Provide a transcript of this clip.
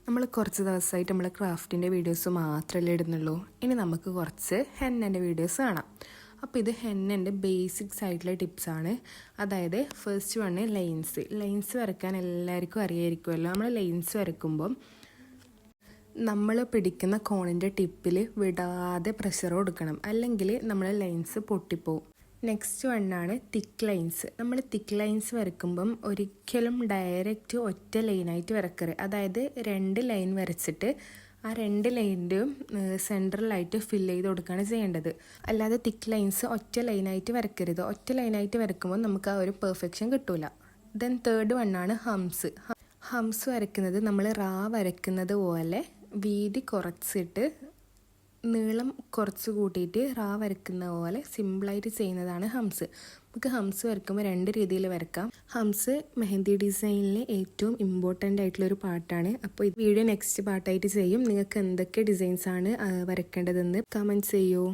നമ്മൾ കുറച്ച് ദിവസമായിട്ട് നമ്മൾ ക്രാഫ്റ്റിൻ്റെ വീഡിയോസ് മാത്രമല്ലേ ഇടുന്നുള്ളൂ. ഇനി നമുക്ക് കുറച്ച് ഹെന്നൻ്റെ വീഡിയോസ് കാണാം. അപ്പോൾ ഇത് ഹെന്നൻ്റെ ബേസിക്സ് ആയിട്ടുള്ള ടിപ്സാണ്. അതായത് ഫസ്റ്റ് വണ് ലൈൻസ് വരയ്ക്കാൻ എല്ലാവർക്കും അറിയായിരിക്കുമല്ലോ. നമ്മൾ ലൈൻസ് വരയ്ക്കുമ്പം നമ്മൾ പിടിക്കുന്ന കോണിൻ്റെ ടിപ്പിൽ വിടാതെ പ്രഷർ കൊടുക്കണം, അല്ലെങ്കിൽ നമ്മൾ ലൈൻസ് പൊട്ടിപ്പോവും. നെക്സ്റ്റ് വണ്ണാണ് തിക്ക് ലൈൻസ്. നമ്മൾ തിക്ക് ലൈൻസ് വരയ്ക്കുമ്പം ഒരിക്കലും ഡയറക്റ്റ് ഒറ്റ ലൈനായിട്ട് വരക്കരുത്. അതായത് 2 ലൈൻ വരച്ചിട്ട് ആ 2 ലൈനിൻ്റെയും സെൻട്രലായിട്ട് ഫില്ല് ചെയ്ത് കൊടുക്കുകയാണ് ചെയ്യേണ്ടത്. അല്ലാതെ തിക്ക് ലൈൻസ് ഒറ്റ ലൈനായിട്ട് വരക്കരുത്. ഒറ്റ ലൈനായിട്ട് വരയ്ക്കുമ്പോൾ നമുക്ക് ആ ഒരു പെർഫെക്ഷൻ കിട്ടില്ല. ദെൻ തേർഡ് വണ്ണാണ് ഹംസ് വരയ്ക്കുന്നത് നമ്മൾ വരയ്ക്കുന്നത് പോലെ വീതി കുറച്ചിട്ട് നീളം കുറച്ച് കൂട്ടിയിട്ട് വരയ്ക്കുന്ന പോലെ സിമ്പിളായിട്ട് ചെയ്യുന്നതാണ് ഹംസ്. നമുക്ക് ഹംസ് വരയ്ക്കുമ്പോൾ 2 രീതിയിൽ വരക്കാം. ഹംസ് മെഹന്തി ഡിസൈനിലെ ഏറ്റവും ഇമ്പോർട്ടൻ്റ് ആയിട്ടുള്ളൊരു പാർട്ടാണ്. അപ്പോൾ ഈ വീഡിയോ നെക്സ്റ്റ് പാർട്ടായിട്ട് ചെയ്യും. നിങ്ങൾക്ക് എന്തൊക്കെ ഡിസൈൻസാണ് വരയ്ക്കേണ്ടതെന്ന് കമൻറ്റ് ചെയ്യൂ.